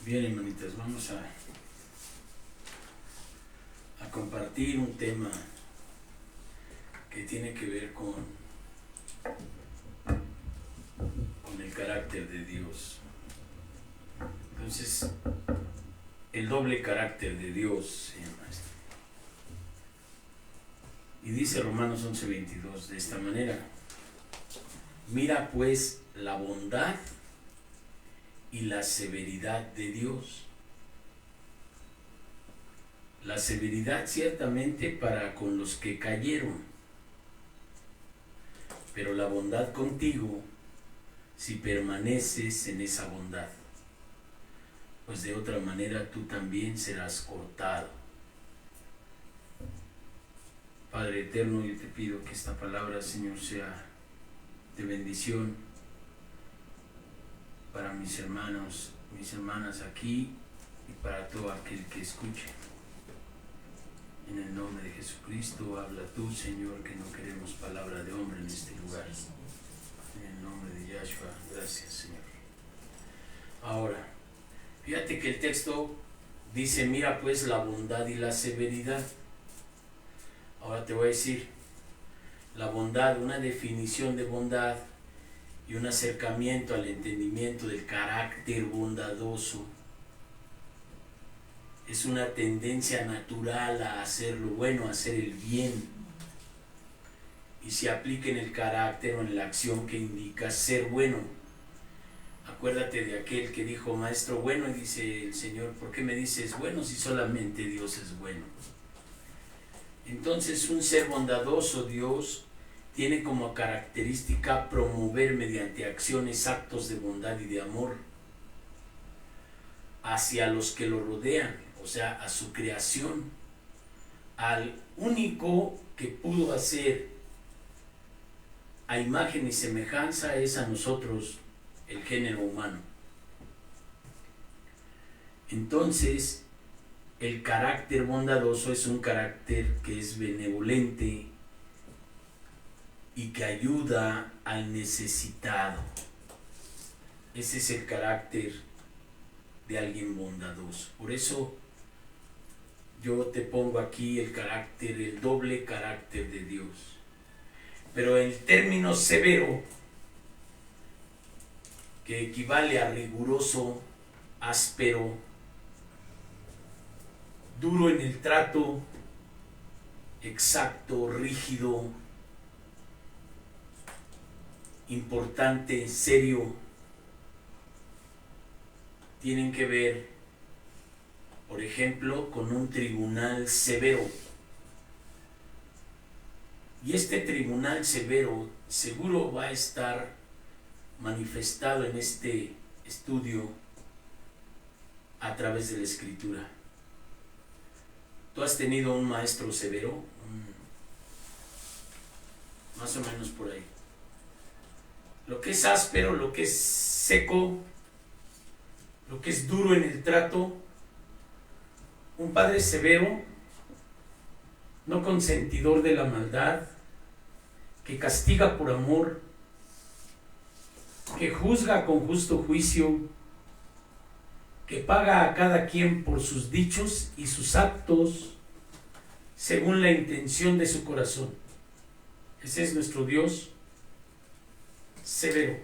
Bien, hermanitas, vamos a compartir un tema que tiene que ver con el carácter de Dios. Entonces, el doble carácter de Dios se llama esto. Y dice Romanos 11:22 de esta manera: mira pues la bondad y la severidad de Dios. La severidad ciertamente para con los que cayeron, pero la bondad contigo si permaneces en esa bondad, pues de otra manera tú también serás cortado. Padre eterno, yo te pido que esta palabra, Señor, sea de bendición para mis hermanos, mis hermanas aquí y para todo aquel que escuche. En el nombre de Jesucristo, habla tú, Señor, que no queremos palabra de hombre en este lugar. En el nombre de Yahshua, gracias, Señor. Ahora, fíjate que el texto dice, mira pues la bondad y la severidad. Ahora te voy a decir, la bondad, una definición de bondad y un acercamiento al entendimiento del carácter bondadoso. Es una tendencia natural a hacer lo bueno, a hacer el bien. Y se aplica en el carácter o en la acción que indica ser bueno. Acuérdate de aquel que dijo, maestro bueno, y dice el Señor, ¿por qué me dices bueno si solamente Dios es bueno? Entonces, un ser bondadoso, Dios, tiene como característica promover mediante acciones actos de bondad y de amor hacia los que lo rodean, o sea, a su creación, al único que pudo hacer a imagen y semejanza es a nosotros, el género humano. Entonces, el carácter bondadoso es un carácter que es benevolente y que ayuda al necesitado. Ese es el carácter de alguien bondadoso. Por eso yo te pongo aquí el carácter, el doble carácter de Dios. Pero el término severo, que equivale a riguroso, áspero, duro en el trato, exacto, rígido, importante, serio, tienen que ver, por ejemplo, con un tribunal severo. Y este tribunal severo seguro va a estar manifestado en este estudio a través de la Escritura. ¿Tú has tenido un maestro severo? Más o menos por ahí. Lo que es áspero, lo que es seco, lo que es duro en el trato. Un padre severo, no consentidor de la maldad, que castiga por amor, que juzga con justo juicio, que paga a cada quien por sus dichos y sus actos según la intención de su corazón. Ese es nuestro Dios severo,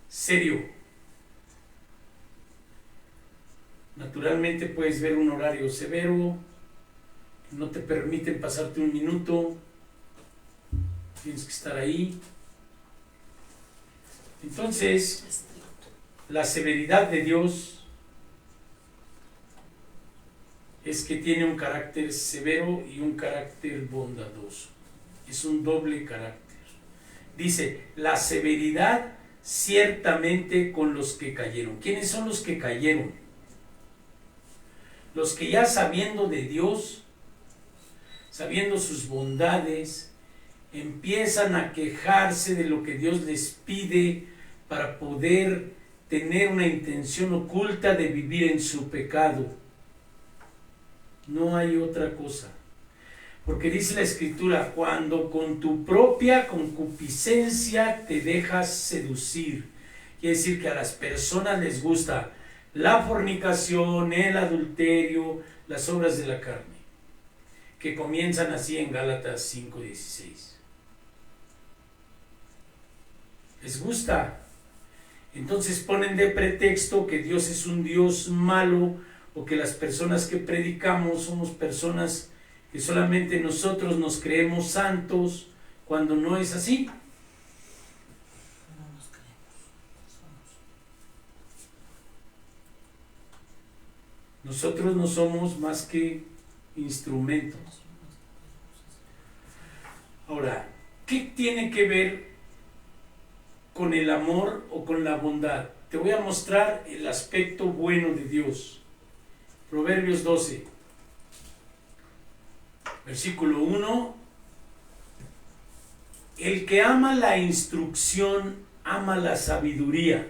serio. Naturalmente puedes ver un horario severo, no te permiten pasarte un minuto, tienes que estar ahí. Entonces, la severidad de Dios es que tiene un carácter severo y un carácter bondadoso. Es un doble carácter. Dice, la severidad ciertamente con los que cayeron. ¿Quiénes son los que cayeron? Los que ya sabiendo de Dios, sabiendo sus bondades, empiezan a quejarse de lo que Dios les pide para poder tener una intención oculta de vivir en su pecado. No hay otra cosa. Porque dice la Escritura, cuando con tu propia concupiscencia te dejas seducir Quiere decir que a las personas les gusta la fornicación, el adulterio, las obras de la carne, que comienzan así en Gálatas 5:16. Les gusta. Entonces ponen de pretexto que Dios es un Dios malo, o que las personas que predicamos somos personas que solamente nosotros nos creemos santos, cuando no es así. No nos creemos, somos. Nosotros no somos más que instrumentos. Ahora, ¿qué tiene que ver con el amor o con la bondad? Te voy a mostrar el aspecto bueno de Dios. Proverbios 12, versículo 1. El que ama la instrucción ama la sabiduría,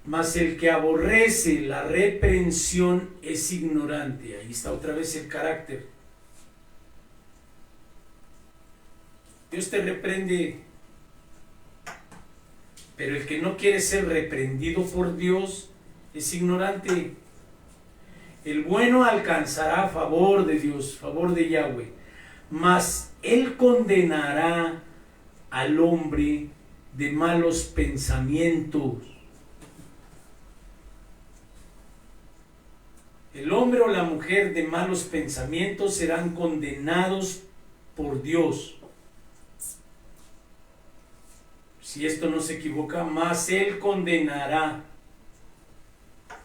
mas el que aborrece la reprensión es ignorante. Ahí está otra vez el carácter. Dios te reprende, pero el que no quiere ser reprendido por Dios es ignorante. El bueno alcanzará favor de Dios, favor de Yahweh, mas él condenará al hombre de malos pensamientos. El hombre o la mujer de malos pensamientos serán condenados por Dios. Si esto no se equivoca, más él condenará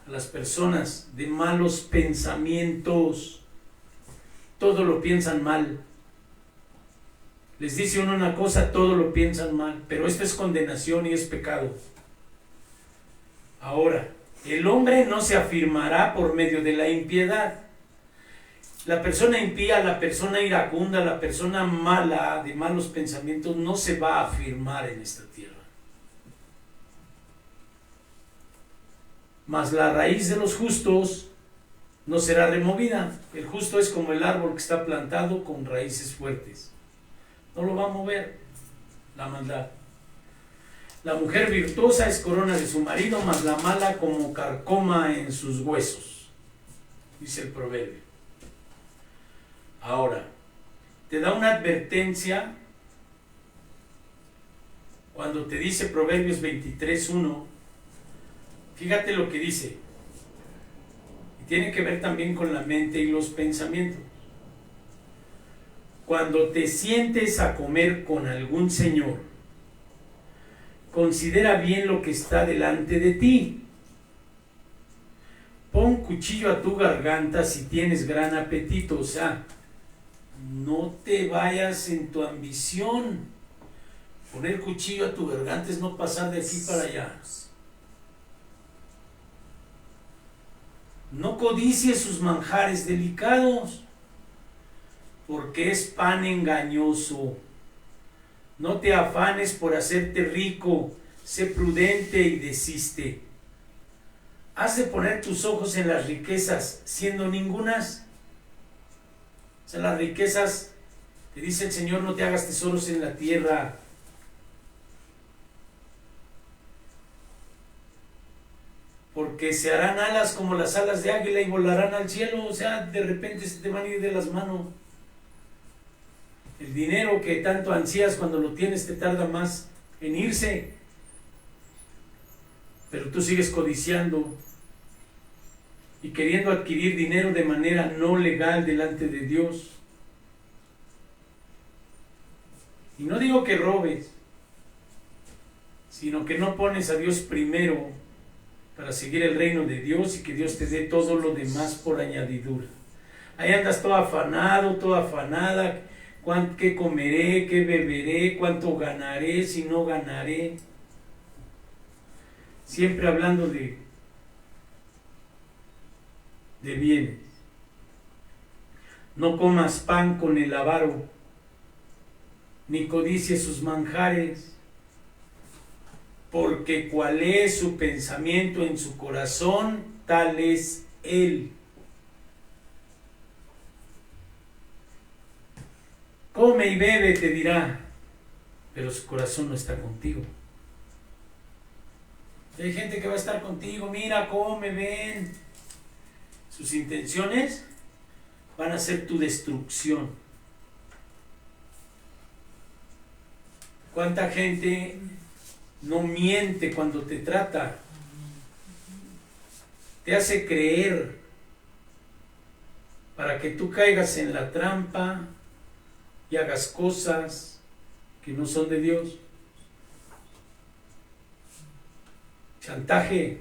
a las personas de malos pensamientos. Todo lo piensan mal. Les dice uno una cosa, todo lo piensan mal, pero esto es condenación y es pecado. Ahora, el hombre no se afirmará por medio de la impiedad. La persona impía, la persona iracunda, la persona mala, de malos pensamientos, no se va a afirmar en esta tierra. Mas la raíz de los justos no será removida. El justo es como el árbol que está plantado con raíces fuertes. No lo va a mover la maldad. La mujer virtuosa es corona de su marido, mas la mala como carcoma en sus huesos, dice el proverbio. Ahora, te da una advertencia cuando te dice Proverbios 23:1. Fíjate lo que dice. Y tiene que ver también con la mente y los pensamientos. Cuando te sientes a comer con algún señor, considera bien lo que está delante de ti. Pon cuchillo a tu garganta si tienes gran apetito. O sea, no te vayas en tu ambición. Poner cuchillo a tu garganta es no pasar de aquí para allá. No codicies sus manjares delicados, porque es pan engañoso. No te afanes por hacerte rico, sé prudente y desiste. ¿Has de poner tus ojos en las riquezas, siendo ningunas? O sea, las riquezas, te dice el Señor, no te hagas tesoros en la tierra. Porque se harán alas como las alas de águila y volarán al cielo. O sea, de repente se te van a ir de las manos. El dinero que tanto ansías, cuando lo tienes te tarda más en irse, pero tú sigues codiciando y queriendo adquirir dinero de manera no legal delante de Dios. Y no digo que robes, sino que no pones a Dios primero para seguir el reino de Dios y que Dios te dé todo lo demás por añadidura. Ahí andas todo afanado, toda afanada. ¿Qué comeré? ¿Qué beberé? ¿Cuánto ganaré? Si no ganaré. Siempre hablando de bienes. No comas pan con el avaro, ni codicies sus manjares, porque cual es su pensamiento en su corazón, tal es él. Come y bebe, te dirá, pero su corazón no está contigo. Hay gente que va a estar contigo, mira, come, ven. Sus intenciones van a ser tu destrucción. ¿Cuánta gente no miente cuando te trata? Te hace creer para que tú caigas en la trampa y hagas cosas que no son de Dios. Chantaje.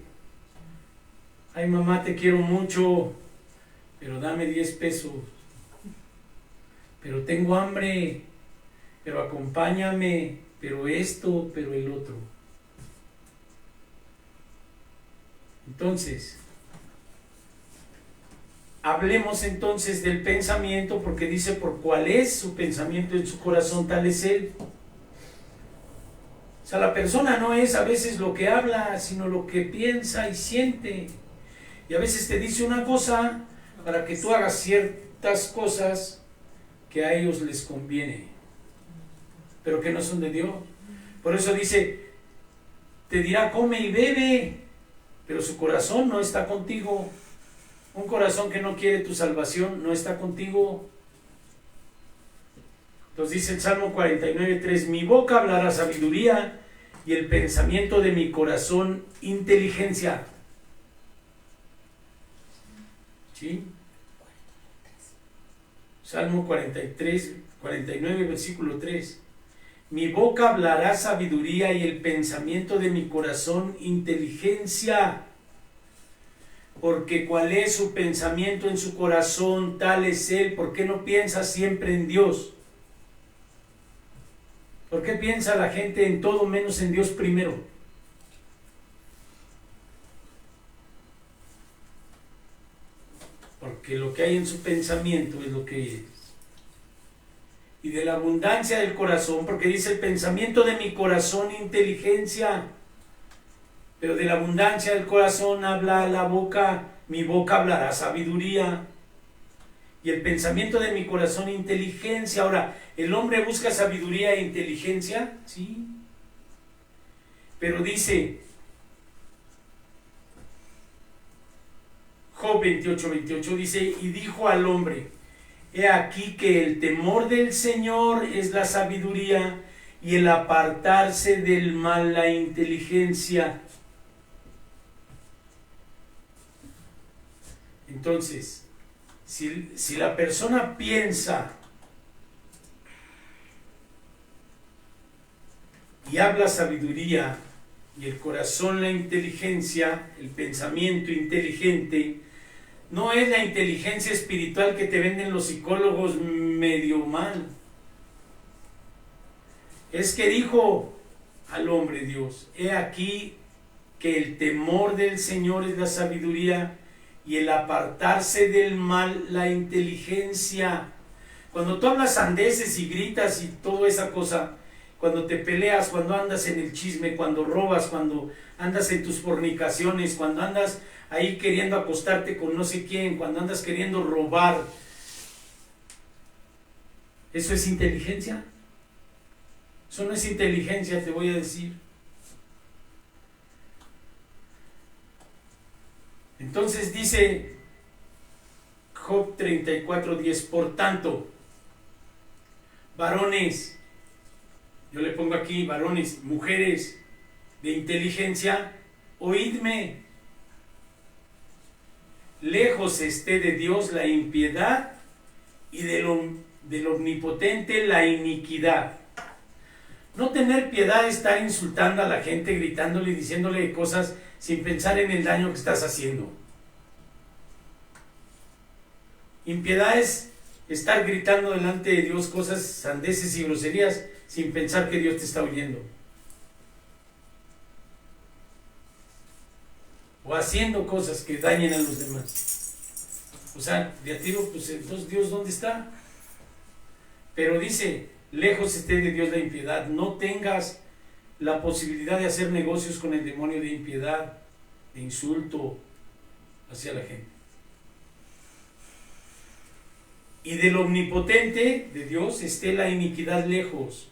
Ay, mamá, te quiero mucho, pero dame 10 pesos. Pero tengo hambre, pero acompáñame, pero esto, pero el otro. Entonces, hablemos entonces del pensamiento, porque dice por cuál es su pensamiento en su corazón, tal es él. O sea, la persona no es a veces lo que habla, sino lo que piensa y siente. Y a veces te dice una cosa para que tú hagas ciertas cosas que a ellos les conviene, pero que no son de Dios. Por eso dice, te dirá come y bebe, pero su corazón no está contigo. Un corazón que no quiere tu salvación no está contigo. Entonces dice el Salmo 49:3, mi boca hablará sabiduría y el pensamiento de mi corazón inteligencia. ¿Sí? Salmo 49, versículo 3. Mi boca hablará sabiduría y el pensamiento de mi corazón inteligencia. Porque cuál es su pensamiento en su corazón, tal es él. ¿Por qué no piensa siempre en Dios? ¿Por qué piensa la gente en todo menos en Dios primero? Porque lo que hay en su pensamiento es lo que es. Y de la abundancia del corazón, porque dice el pensamiento de mi corazón inteligencia, pero de la abundancia del corazón habla la boca, mi boca hablará sabiduría. Y el pensamiento de mi corazón inteligencia. Ahora, ¿el hombre busca sabiduría e inteligencia? Sí. Pero dice Job 28:28, dice, y dijo al hombre, he aquí que el temor del Señor es la sabiduría y el apartarse del mal la inteligencia. Entonces, si la persona piensa y habla sabiduría y el corazón la inteligencia, el pensamiento inteligente, no es la inteligencia espiritual que te venden los psicólogos medio mal. Es que dijo al hombre Dios, he aquí que el temor del Señor es la sabiduría y el apartarse del mal la inteligencia. Cuando tú hablas sandeces y gritas y toda esa cosa, cuando te peleas, cuando andas en el chisme, cuando robas, cuando andas en tus fornicaciones, cuando andas ahí queriendo acostarte con no sé quién, cuando andas queriendo robar, ¿eso es inteligencia? Eso no es inteligencia, te voy a decir. Entonces dice Job 34:10, por tanto, varones, yo le pongo aquí varones, mujeres de inteligencia, oídme, lejos esté de Dios la impiedad y del omnipotente la iniquidad. No tener piedad es estar insultando a la gente, gritándole y diciéndole cosas sin pensar en el daño que estás haciendo. Impiedad es estar gritando delante de Dios cosas sandeces y groserías sin pensar que Dios te está oyendo. O haciendo cosas que dañen a los demás. O sea, de a tiro, pues entonces Dios ¿dónde está? Pero dice, lejos esté de Dios la impiedad, no tengas la posibilidad de hacer negocios con el demonio de impiedad, de insulto hacia la gente. Y del omnipotente de Dios esté la iniquidad lejos.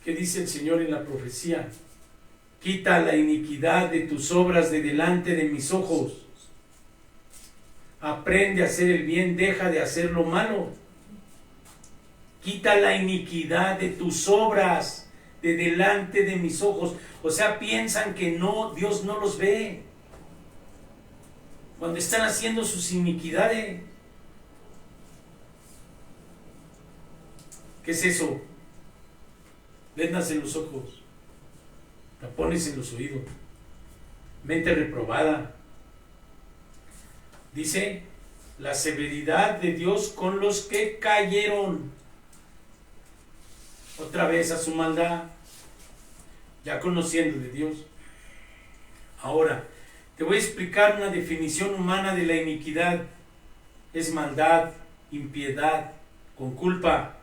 ¿Qué dice el Señor en la profecía? Quita la iniquidad de tus obras de delante de mis ojos. Aprende a hacer el bien, deja de hacer lo malo. Quita la iniquidad de tus obras de delante de mis ojos. O sea, piensan que no, Dios no los ve cuando están haciendo sus iniquidades. ¿Qué es eso? Vendas en los ojos, tapones en los oídos, mente reprobada. Dice, la severidad de Dios con los que cayeron. Otra vez a su maldad, ya conociendo de Dios. Ahora, te voy a explicar una definición humana de la iniquidad. Es maldad, impiedad, con culpa.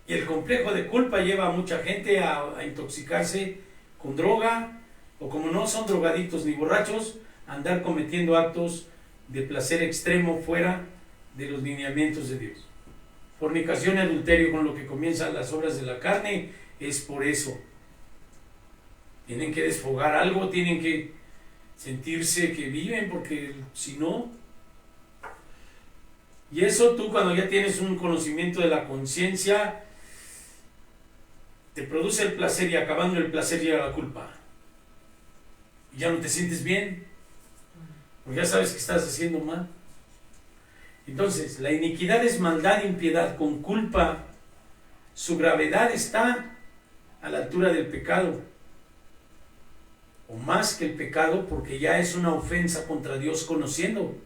Y el complejo de culpa lleva a mucha gente a intoxicarse con droga, o como no son drogaditos ni borrachos, a andar cometiendo actos de placer extremo fuera de los lineamientos de Dios. Fornicación y adulterio, con lo que comienzan las obras de la carne, es por eso. Tienen que desfogar algo, tienen que sentirse que viven, porque si no... Y eso tú, cuando ya tienes un conocimiento de la conciencia, te produce el placer, y acabando el placer llega la culpa. Y ya no te sientes bien, porque ya sabes que estás haciendo mal. Entonces, la iniquidad es maldad, impiedad, con culpa. Su gravedad está a la altura del pecado, o más que el pecado, porque ya es una ofensa contra Dios conociendo.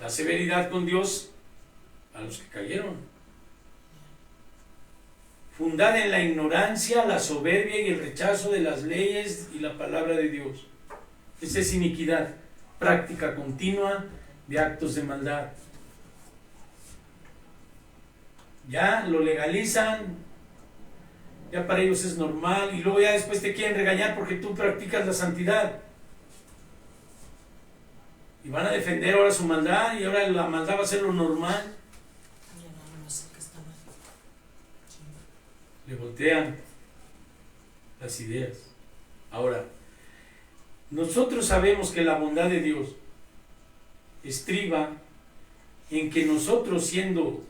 La severidad con Dios a los que cayeron. Fundada en la ignorancia, la soberbia y el rechazo de las leyes y la palabra de Dios. Esa es iniquidad, práctica continua de actos de maldad. Ya lo legalizan, ya para ellos es normal, y luego ya después te quieren regañar porque tú practicas la santidad. Y van a defender ahora su maldad, y ahora la maldad va a ser lo normal. Le voltean las ideas. Ahora, nosotros sabemos que la bondad de Dios estriba en que nosotros, siendo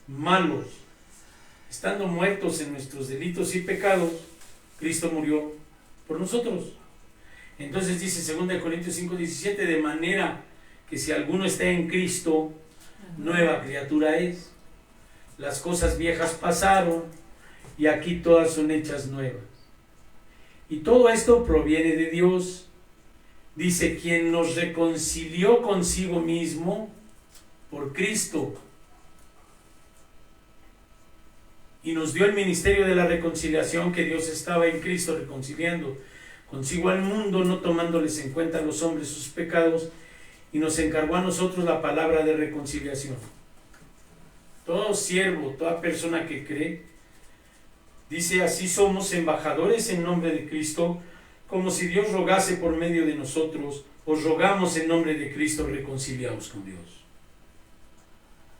malos, estando muertos en nuestros delitos y pecados, Cristo murió por nosotros. Entonces dice 2 Corintios 5:17, de manera que si alguno está en Cristo, nueva criatura es. Las cosas viejas pasaron y aquí todas son hechas nuevas. Y todo esto proviene de Dios. Dice, quien nos reconcilió consigo mismo por Cristo y nos dio el ministerio de la reconciliación, que Dios estaba en Cristo reconciliando consigo al mundo, no tomándoles en cuenta a los hombres sus pecados, y nos encargó a nosotros la palabra de reconciliación. Todo siervo, toda persona que cree, dice, así somos embajadores en nombre de Cristo, como si Dios rogase por medio de nosotros. Os rogamos en nombre de Cristo, reconciliaos con Dios.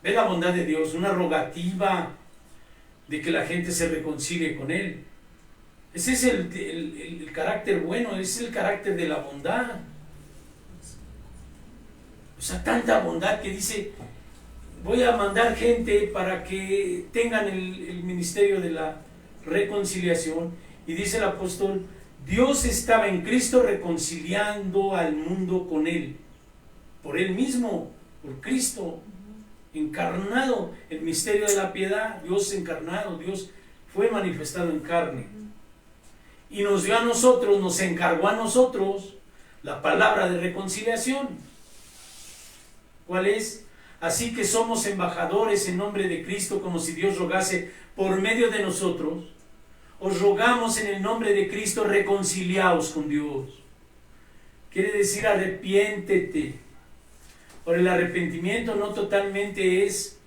Ve la bondad de Dios, una rogativa de que la gente se reconcilie con Él. Ese es el carácter bueno, ese es el carácter de la bondad. O sea, tanta bondad que dice, voy a mandar gente para que tengan el ministerio de la reconciliación. Y dice el apóstol, Dios estaba en Cristo reconciliando al mundo con Él, por Él mismo, por Cristo encarnado, el misterio de la piedad, Dios encarnado, Dios fue manifestado en carne, y nos dio a nosotros, nos encargó a nosotros la palabra de reconciliación. ¿Cuál es? Así que somos embajadores en nombre de Cristo, como si Dios rogase por medio de nosotros. Os rogamos en el nombre de Cristo, reconciliaos con Dios. Quiere decir, arrepiéntete. Por el arrepentimiento no totalmente es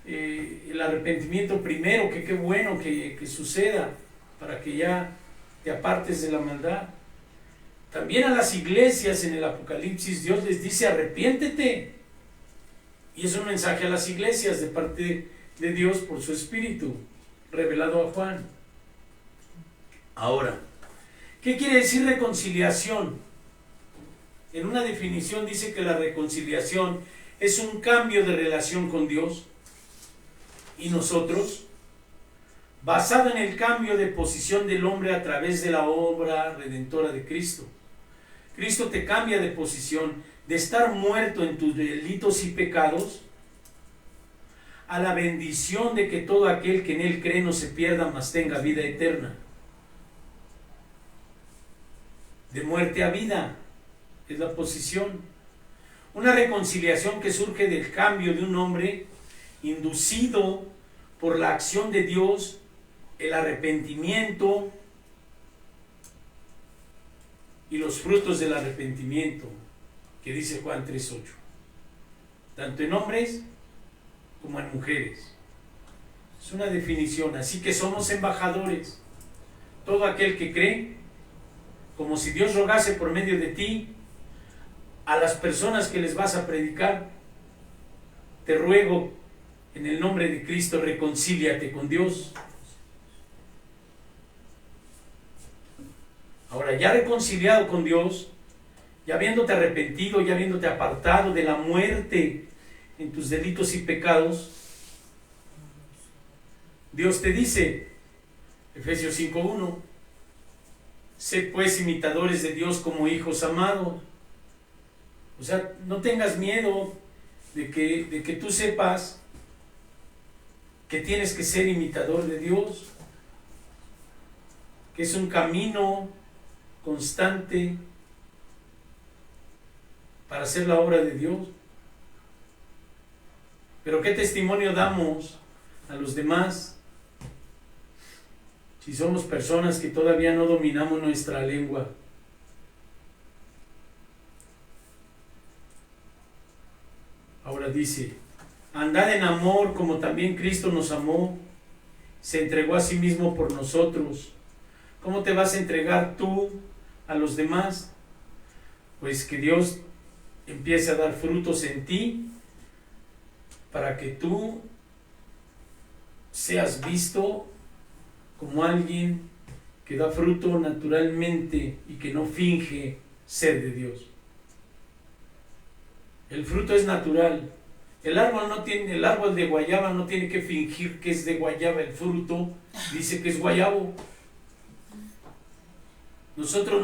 el arrepentimiento primero, que qué bueno que suceda, para que ya te apartes de la maldad. También a las iglesias en el Apocalipsis Dios les dice, arrepiéntete. Y es un mensaje a las iglesias de parte de Dios por su Espíritu. revelado a Juan. Ahora, ¿qué quiere decir reconciliación? En una definición dice que la reconciliación es un cambio de relación con Dios y nosotros, basado en el cambio de posición del hombre a través de la obra redentora de Cristo. Cristo te cambia de posición, de estar muerto en tus delitos y pecados, a la bendición de que todo aquel que en Él cree no se pierda, mas tenga vida eterna. De muerte a vida es la posición. Una reconciliación que surge del cambio de un hombre inducido por la acción de Dios, el arrepentimiento y los frutos del arrepentimiento, que dice Juan 3:8, tanto en hombres como en mujeres. Es una definición. Así que somos embajadores. Todo aquel que cree, como si Dios rogase por medio de ti a las personas que les vas a predicar: te ruego en el nombre de Cristo, reconcíliate con Dios. Ahora, ya reconciliado con Dios, ya habiéndote arrepentido, ya habiéndote apartado de la muerte en tus delitos y pecados, Dios te dice, Efesios 5:1, sed pues imitadores de Dios como hijos amados. O sea, no tengas miedo de que tú sepas que tienes que ser imitador de Dios, que es un camino constante para hacer la obra de Dios. Pero ¿qué testimonio damos a los demás si somos personas que todavía no dominamos nuestra lengua? Ahora dice, andad en amor como también Cristo nos amó, se entregó a sí mismo por nosotros. ¿Cómo te vas a entregar tú a los demás? Pues que Dios empiece a dar frutos en ti para que tú seas visto como alguien que da fruto naturalmente y que no finge ser de Dios. El fruto es natural. El árbol de guayaba no tiene que fingir que es de guayaba el fruto, dice que es guayabo. Nosotros,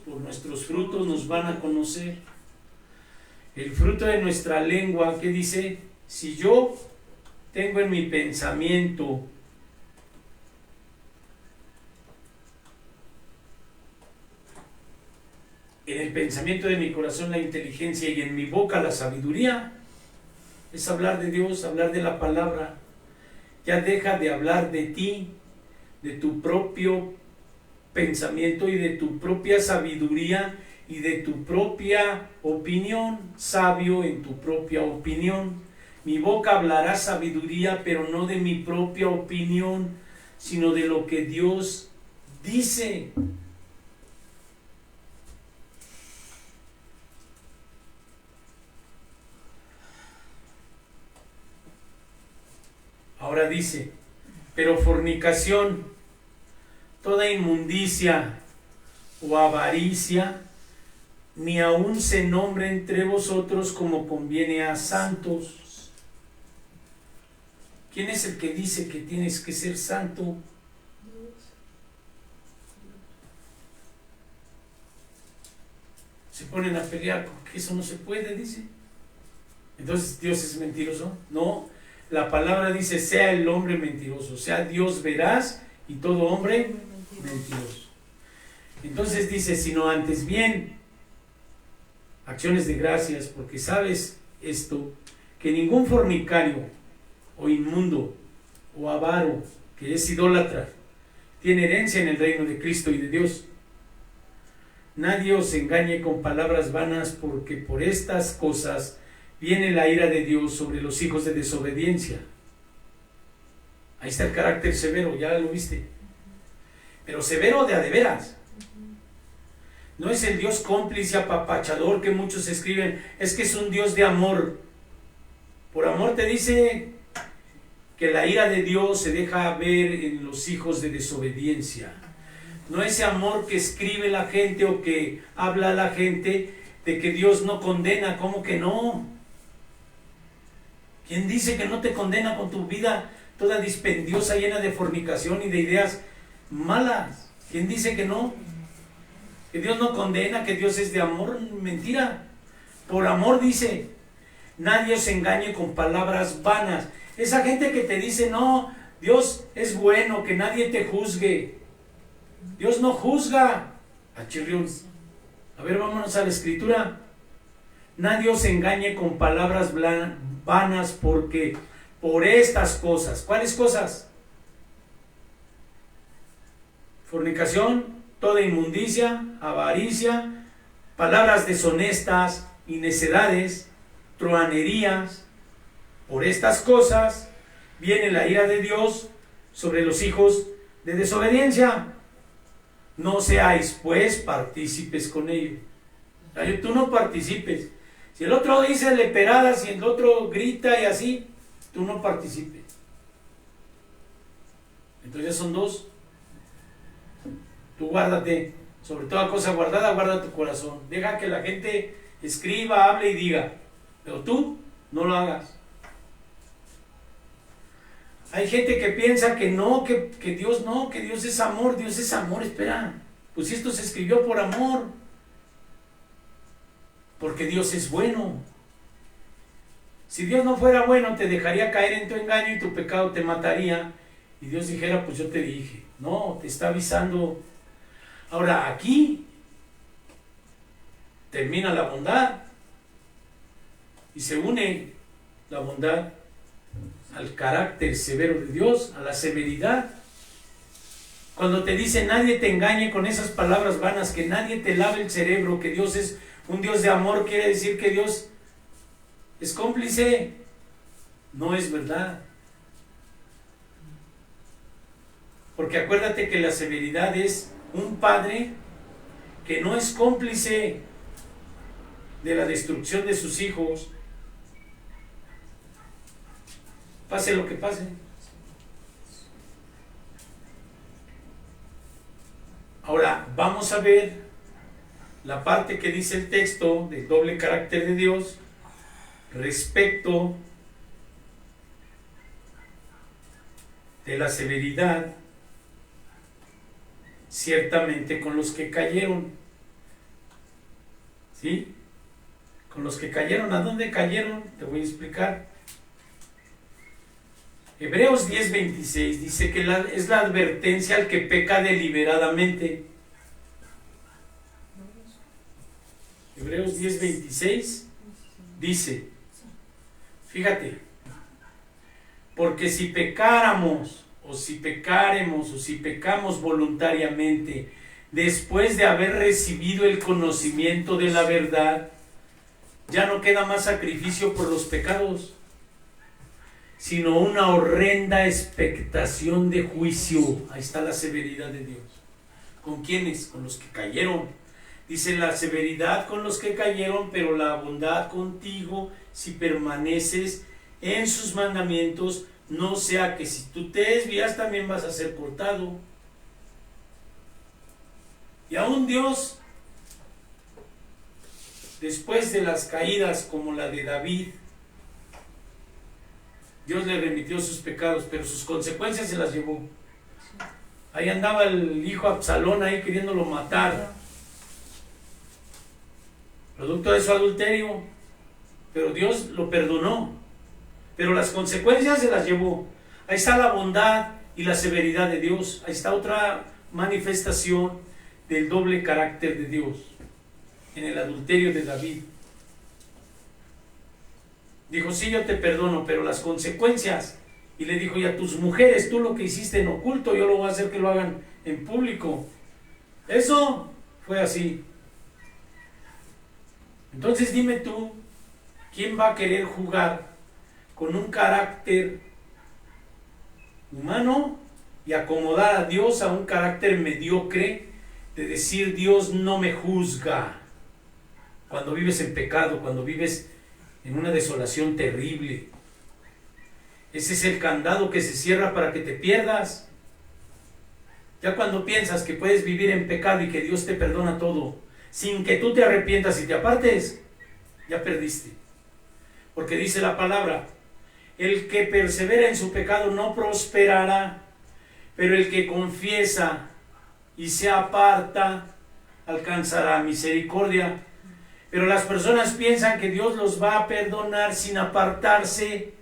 por nuestros frutos nos van a conocer. El fruto de nuestra lengua, ¿qué dice? Si yo tengo en mi pensamiento en el pensamiento de mi corazón la inteligencia y en mi boca la sabiduría, es hablar de Dios, hablar de la palabra. Ya deja de hablar de ti, de tu propio pensamiento y de tu propia sabiduría y de tu propia opinión, sabio en tu propia opinión. Mi boca hablará sabiduría, pero no de mi propia opinión, sino de lo que Dios dice. Ahora dice, pero fornicación, toda inmundicia o avaricia, ni aun se nombre entre vosotros como conviene a santos. ¿Quién es el que dice que tienes que ser santo? Se ponen a pelear porque eso no se puede, dice. Entonces, ¿Dios es mentiroso? No, la palabra dice, sea el hombre mentiroso, sea Dios veraz y todo hombre mentiroso. Entonces dice, sino antes bien, acciones de gracias, porque sabes esto, que ningún fornicario o inmundo o avaro, que es idólatra, tiene herencia en el reino de Cristo y de Dios. Nadie os engañe con palabras vanas, porque por estas cosas viene la ira de Dios sobre los hijos de desobediencia. Ahí está el carácter severo, ya lo viste. Pero severo de a de veras. No es el Dios cómplice, apapachador que muchos escriben, es que es un Dios de amor. Por amor te dice, que la ira de Dios se deja ver en los hijos de desobediencia. No ese amor que escribe la gente o que habla la gente de que Dios no condena. ¿Cómo que no? ¿Quién dice que no te condena con tu vida toda dispendiosa, llena de fornicación y de ideas malas? ¿Quién dice que no? Que Dios no condena, que Dios es de amor. Mentira. Por amor dice, nadie os engañe con palabras vanas. Esa gente que te dice, no, Dios es bueno, que nadie te juzgue. Dios no juzga. A ver, vámonos a la escritura. Nadie os engañe con palabras vanas, porque por estas cosas, ¿cuáles cosas? Fornicación, toda inmundicia, avaricia, palabras deshonestas y necedades, truhanerías. Por estas cosas viene la ira de Dios sobre los hijos de desobediencia. No seáis pues partícipes con ellos. O sea, tú no participes. Si el otro dice leperadas y el otro grita y así, tú no participes. Entonces ya son dos. Tú guárdate, sobre toda cosa guardada, guarda tu corazón. Deja que la gente escriba, hable y diga, pero tú no lo hagas. Hay gente que piensa que no, que Dios no, que Dios es amor, espera. Pues si esto se escribió por amor, porque Dios es bueno. Si Dios no fuera bueno, te dejaría caer en tu engaño y tu pecado te mataría. Y Dios dijera, pues yo te dije. No, te está avisando. Ahora, aquí termina la bondad y se une la bondad al carácter severo de Dios, a la severidad. Cuando te dice nadie te engañe con esas palabras vanas, que nadie te lave el cerebro, que Dios es un Dios de amor, quiere decir que Dios es cómplice. No es verdad. Porque acuérdate que la severidad es un padre que no es cómplice de la destrucción de sus hijos, pase lo que pase. Ahora vamos a ver la parte que dice el texto del doble carácter de Dios respecto de la severidad, ciertamente con los que cayeron. ¿Sí? Con los que cayeron. ¿A dónde cayeron? Te voy a explicar. Hebreos 10:26 dice que es la advertencia al que peca deliberadamente. Hebreos 10:26 dice, fíjate, porque si pecáramos, o si pecaremos, o si pecamos voluntariamente, después de haber recibido el conocimiento de la verdad, ya no queda más sacrificio por los pecados, sino una horrenda expectación de juicio. Ahí está la severidad de Dios. ¿Con quiénes? Con los que cayeron. Dice la severidad con los que cayeron, pero la bondad contigo si permaneces en sus mandamientos, no sea que si tú te desvías también vas a ser cortado. Y aún Dios, después de las caídas como la de David, Dios le remitió sus pecados, pero sus consecuencias se las llevó. Ahí andaba el hijo Absalón ahí queriéndolo matar, producto de su adulterio, pero Dios lo perdonó, pero las consecuencias se las llevó. Ahí está la bondad y la severidad de Dios. Ahí está otra manifestación del doble carácter de Dios en el adulterio de David. Dijo, sí, yo te perdono, pero las consecuencias. Y le dijo, y a tus mujeres, tú lo que hiciste en oculto, yo lo voy a hacer que lo hagan en público. Eso fue así. Entonces dime tú, ¿quién va a querer jugar con un carácter humano y acomodar a Dios a un carácter mediocre de decir Dios no me juzga? Cuando vives en pecado, cuando vives en una desolación terrible. Ese es el candado que se cierra para que te pierdas. Ya cuando piensas que puedes vivir en pecado y que Dios te perdona todo, sin que tú te arrepientas y te apartes, ya perdiste. Porque dice la palabra, el que persevera en su pecado no prosperará, pero el que confiesa y se aparta alcanzará misericordia. Pero las personas piensan que Dios los va a perdonar sin apartarse,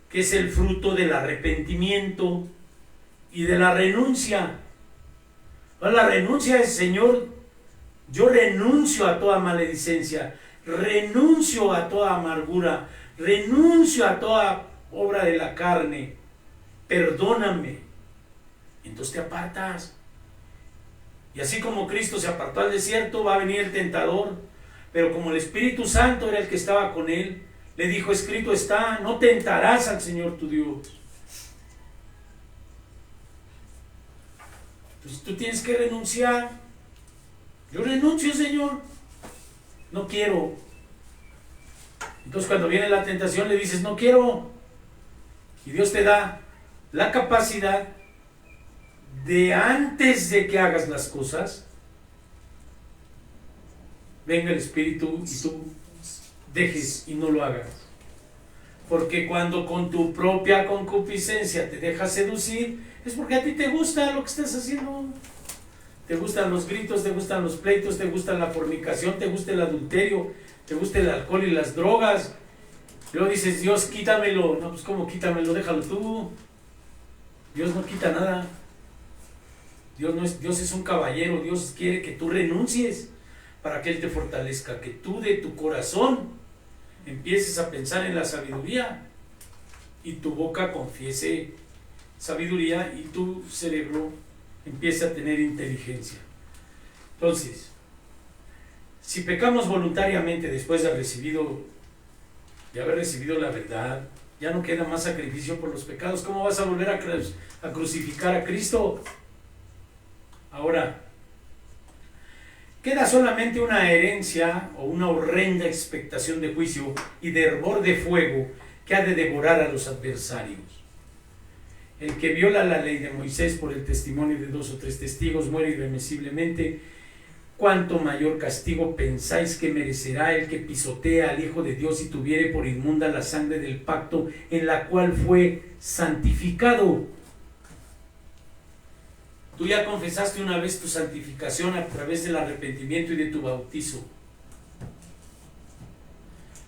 que es el fruto del arrepentimiento y de la renuncia. La renuncia es, Señor, yo renuncio a toda maledicencia, renuncio a toda amargura, renuncio a toda obra de la carne, perdóname. Entonces te apartas. Y así como Cristo se apartó al desierto, va a venir el tentador, pero como el Espíritu Santo era el que estaba con él, le dijo, escrito está, no tentarás al Señor tu Dios. Entonces tú tienes que renunciar. Yo renuncio, Señor, no quiero. Entonces cuando viene la tentación le dices, no quiero. Y Dios te da la capacidad de, antes de que hagas las cosas, venga el Espíritu y tú dejes y no lo hagas. Porque cuando con tu propia concupiscencia te dejas seducir, es porque a ti te gusta lo que estás haciendo. Te gustan los gritos, te gustan los pleitos, te gusta la fornicación, te gusta el adulterio, te gusta el alcohol y las drogas. Luego dices, Dios, quítamelo. No, pues ¿cómo quítamelo? Déjalo tú. Dios no quita nada. Dios es un caballero. Dios quiere que tú renuncies para que Él te fortalezca, que tú de tu corazón empieces a pensar en la sabiduría y tu boca confiese sabiduría y tu cerebro empiece a tener inteligencia. Entonces, si pecamos voluntariamente después de haber recibido la verdad, ya no queda más sacrificio por los pecados. ¿Cómo vas a volver a crucificar a Cristo? Ahora, queda solamente una herencia o una horrenda expectación de juicio y de hervor de fuego que ha de devorar a los adversarios. El que viola la ley de Moisés por el testimonio de 2 o 3 testigos muere irremisiblemente. ¿Cuánto mayor castigo pensáis que merecerá el que pisotea al Hijo de Dios y tuviere por inmunda la sangre del pacto en la cual fue santificado? Tú ya confesaste una vez tu santificación a través del arrepentimiento y de tu bautizo.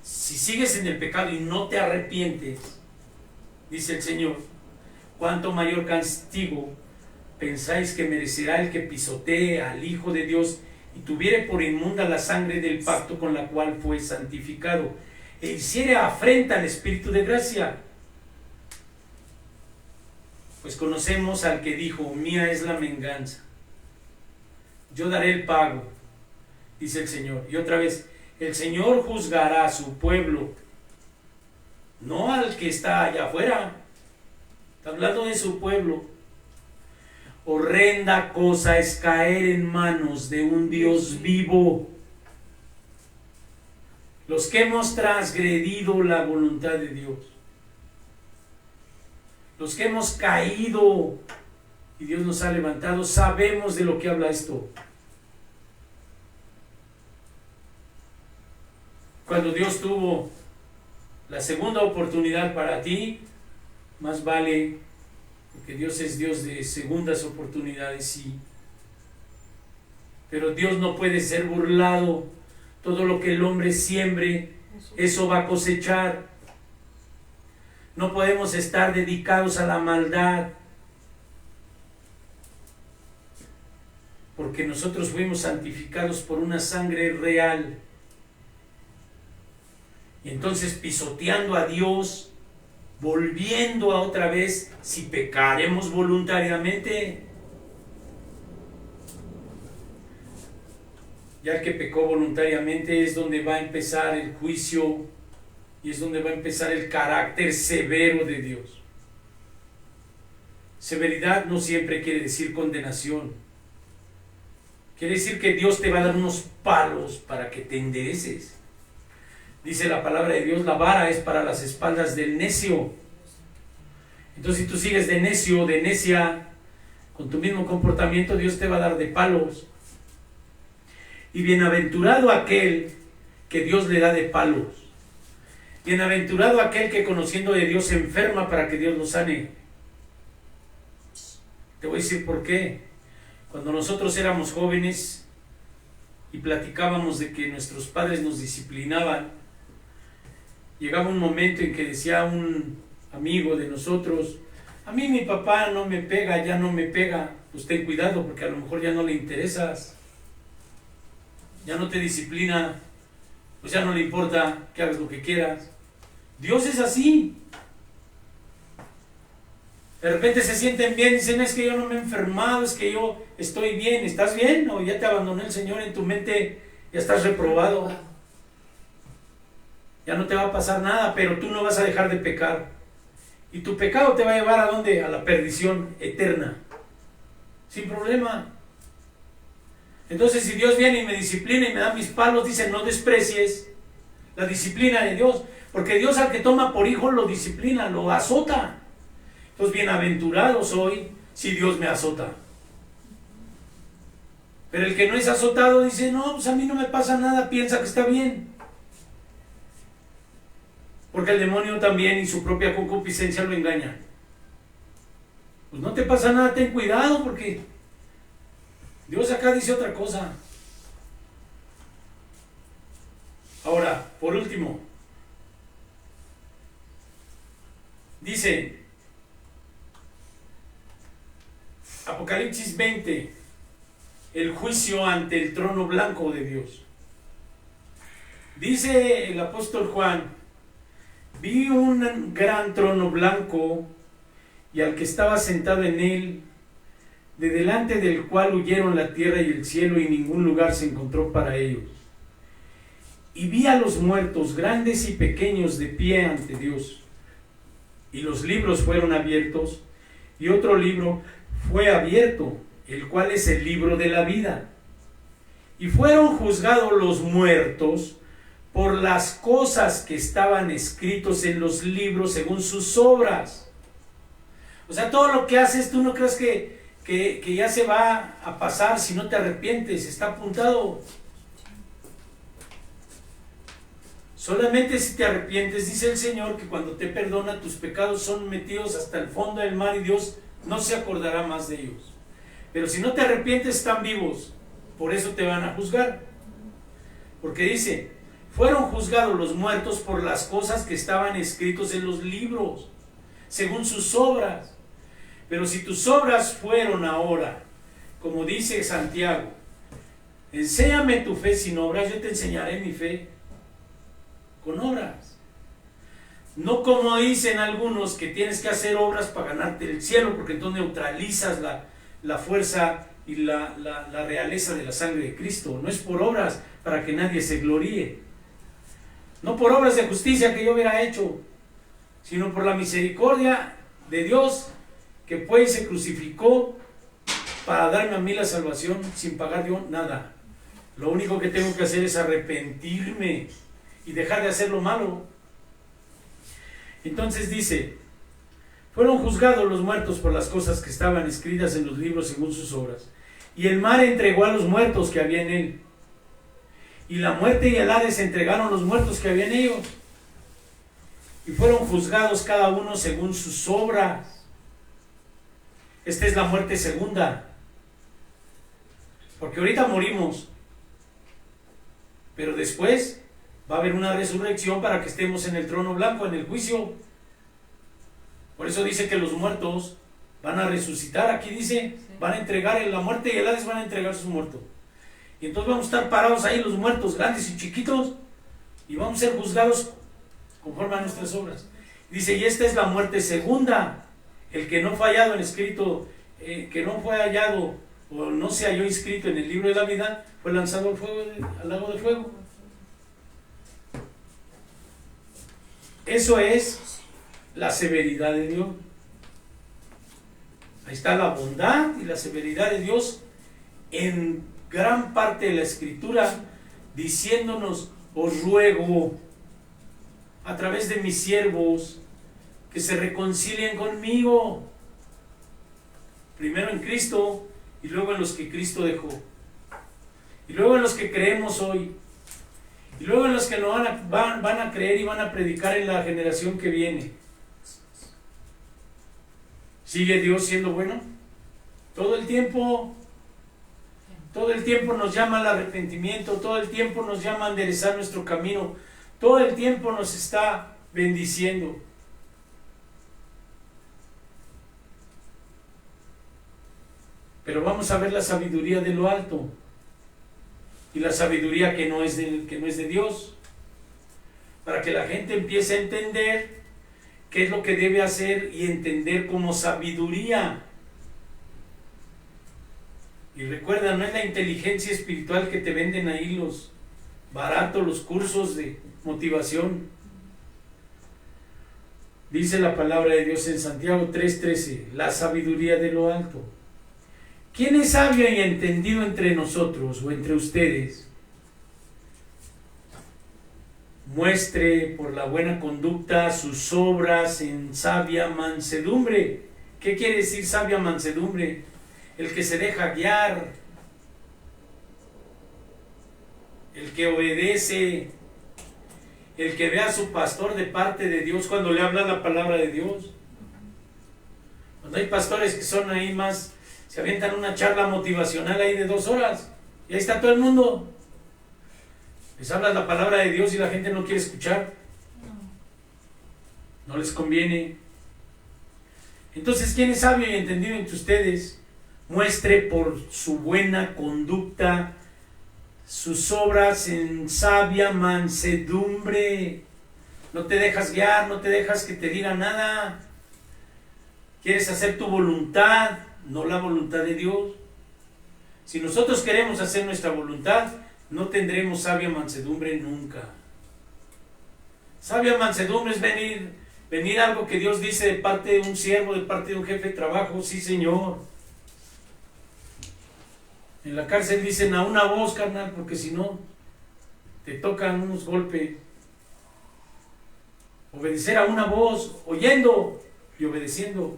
Si sigues en el pecado y no te arrepientes, dice el Señor, ¿cuánto mayor castigo pensáis que merecerá el que pisotee al Hijo de Dios y tuviere por inmunda la sangre del pacto con la cual fue santificado e hiciere afrenta al Espíritu de gracia? Pues conocemos al que dijo, mía es la venganza, yo daré el pago, dice el Señor. Y otra vez, el Señor juzgará a su pueblo, no al que está allá afuera, está hablando de su pueblo. Horrenda cosa es caer en manos de un Dios vivo. Los que hemos transgredido la voluntad de Dios, los que hemos caído y Dios nos ha levantado, sabemos de lo que habla esto. Cuando Dios tuvo la segunda oportunidad para ti, más vale, porque Dios es Dios de segundas oportunidades, sí. Pero Dios no puede ser burlado. Todo lo que el hombre siembre, eso va a cosechar. No podemos estar dedicados a la maldad, porque nosotros fuimos santificados por una sangre real. Y entonces pisoteando a Dios, volviendo a otra vez, si pecaremos voluntariamente, ya el que pecó voluntariamente es donde va a empezar el juicio y es donde va a empezar el carácter severo de Dios. Severidad no siempre quiere decir condenación. Quiere decir que Dios te va a dar unos palos para que te endereces. Dice la palabra de Dios, la vara es para las espaldas del necio. Entonces si tú sigues de necio, de necia, con tu mismo comportamiento, Dios te va a dar de palos. Y bienaventurado aquel que Dios le da de palos. Bienaventurado aquel que conociendo de Dios se enferma para que Dios lo sane. Te voy a decir por qué. Cuando nosotros éramos jóvenes y platicábamos de que nuestros padres nos disciplinaban, llegaba un momento en que decía un amigo de nosotros: a mí mi papá no me pega, ya no me pega. Pues ten cuidado, porque a lo mejor ya no le interesas, ya no te disciplina, pues ya no le importa que hagas lo que quieras. Dios es así. De repente se sienten bien y dicen: es que yo no me he enfermado, es que yo estoy bien. ¿Estás bien? ¿O ya te abandonó el Señor en tu mente? Ya estás reprobado. Ya no te va a pasar nada, pero tú no vas a dejar de pecar. Y tu pecado te va a llevar ¿a dónde? A la perdición eterna. Sin problema. Entonces, si Dios viene y me disciplina y me da mis palos, dice: no desprecies la disciplina de Dios. Porque Dios al que toma por hijo lo disciplina, lo azota. Entonces, bienaventurado soy si Dios me azota. Pero el que no es azotado dice: no, pues a mí no me pasa nada, piensa que está bien. Porque el demonio también y su propia concupiscencia lo engañan. Pues no te pasa nada, ten cuidado, porque Dios acá dice otra cosa. Ahora, por último, dice Apocalipsis 20, el juicio ante el trono blanco de Dios. Dice el apóstol Juan: vi un gran trono blanco y al que estaba sentado en él, de delante del cual huyeron la tierra y el cielo, y ningún lugar se encontró para ellos. Y vi a los muertos, grandes y pequeños, de pie ante Dios. Y los libros fueron abiertos, y otro libro fue abierto, el cual es el libro de la vida. Y fueron juzgados los muertos por las cosas que estaban escritos en los libros según sus obras. O sea, todo lo que haces, tú no crees que ya se va a pasar si no te arrepientes, está apuntado. Solamente si te arrepientes, dice el Señor, que cuando te perdona, tus pecados son metidos hasta el fondo del mar y Dios no se acordará más de ellos. Pero si no te arrepientes, están vivos, por eso te van a juzgar. Porque dice: fueron juzgados los muertos por las cosas que estaban escritos en los libros, según sus obras. Pero si tus obras fueron ahora, como dice Santiago, enséñame tu fe sin obras, yo te enseñaré mi fe con obras. No como dicen algunos que tienes que hacer obras para ganarte el cielo, porque entonces neutralizas la fuerza y la realeza de la sangre de Cristo. No es por obras para que nadie se gloríe, no por obras de justicia que yo hubiera hecho, sino por la misericordia de Dios, que fue y se crucificó para darme a mí la salvación sin pagar yo nada. Lo único que tengo que hacer es arrepentirme y dejar de hacer lo malo. Entonces dice: fueron juzgados los muertos por las cosas que estaban escritas en los libros según sus obras. Y el mar entregó a los muertos que había en él. Y la muerte y el Hades entregaron los muertos que había en ellos. Y fueron juzgados cada uno según sus obras. Esta es la muerte segunda. Porque ahorita morimos, pero después va a haber una resurrección para que estemos en el trono blanco, en el juicio. Por eso dice que los muertos van a resucitar. Aquí dice, van a entregar, la muerte y el Hades van a entregar sus muertos. Y entonces vamos a estar parados ahí los muertos, grandes y chiquitos, y vamos a ser juzgados conforme a nuestras obras. Dice: y esta es la muerte segunda. El que no fue hallado en escrito, que no fue hallado o no se halló inscrito en el libro de la vida, fue lanzado al fuego, al lago de fuego. Eso es la severidad de Dios. Ahí está la bondad y la severidad de Dios en gran parte de la Escritura, diciéndonos: os ruego a través de mis siervos que se reconcilien conmigo. Primero en Cristo y luego en los que Cristo dejó. Y luego en los que creemos hoy. Y luego en los que no van a creer y van a predicar en la generación que viene. ¿Sigue Dios siendo bueno? Todo el tiempo nos llama al arrepentimiento, todo el tiempo nos llama a enderezar nuestro camino, todo el tiempo nos está bendiciendo. Pero vamos a ver la sabiduría de lo alto y la sabiduría que no es de Dios, para que la gente empiece a entender qué es lo que debe hacer y entender como sabiduría. Y recuerda, no es la inteligencia espiritual que te venden ahí los baratos, los cursos de motivación. Dice la palabra de Dios en Santiago 3:13, la sabiduría de lo alto. ¿Quién es sabio y entendido entre nosotros o entre ustedes? Muestre por la buena conducta sus obras en sabia mansedumbre. ¿Qué quiere decir sabia mansedumbre? El que se deja guiar, el que obedece, el que ve a su pastor de parte de Dios cuando le habla la palabra de Dios. Cuando hay pastores que son ahí más, se avientan una charla motivacional ahí de 2 horas y ahí está todo el mundo. Les hablas la palabra de Dios y la gente no quiere escuchar. No les conviene. Entonces, ¿quién es sabio y entendido entre ustedes? Muestre por su buena conducta sus obras en sabia mansedumbre. No te dejas guiar, no te dejas que te diga nada. Quieres hacer tu voluntad, no la voluntad de Dios. Si nosotros queremos hacer nuestra voluntad, no tendremos sabia mansedumbre nunca. Sabia mansedumbre es venir algo que Dios dice de parte de un siervo, de parte de un jefe de trabajo. Sí, Señor. En la cárcel dicen a una voz, carnal, porque si no, te tocan unos golpes. Obedecer a una voz, oyendo y obedeciendo.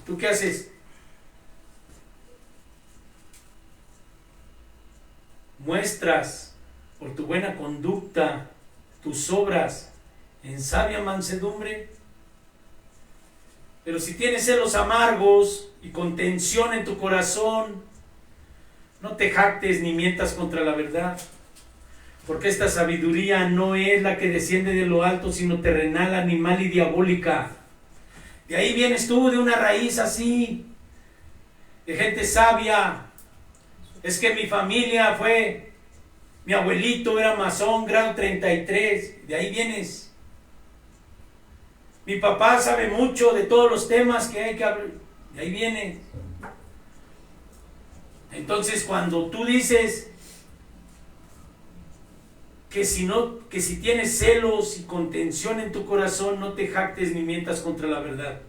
¿Tú qué haces? Muestras por tu buena conducta tus obras en sabia mansedumbre. Pero si tienes celos amargos y contención en tu corazón, no te jactes ni mientas contra la verdad, porque esta sabiduría no es la que desciende de lo alto, sino terrenal, animal y diabólica. De ahí vienes tú, de una raíz así, de gente sabia. Es que mi familia mi abuelito era masón, grado 33, de ahí vienes. Mi papá sabe mucho de todos los temas que hay que hablar, de ahí viene. Entonces, cuando tú dices que si tienes celos y contención en tu corazón, no te jactes ni mientas contra la verdad,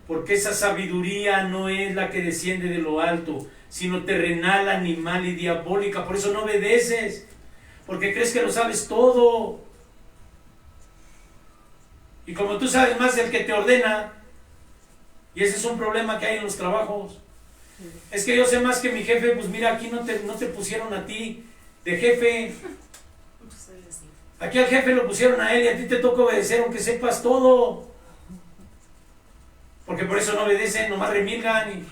porque esa sabiduría no es la que desciende de lo alto, sino terrenal, animal y diabólica. Por eso no obedeces, porque crees que lo sabes todo. Y como tú sabes más del que te ordena, y ese es un problema que hay en los trabajos. Es que yo sé más que mi jefe. Pues mira, aquí no te pusieron a ti de jefe. Aquí al jefe lo pusieron a él y a ti te toca obedecer aunque sepas todo. Porque por eso no obedecen, nomás remilgan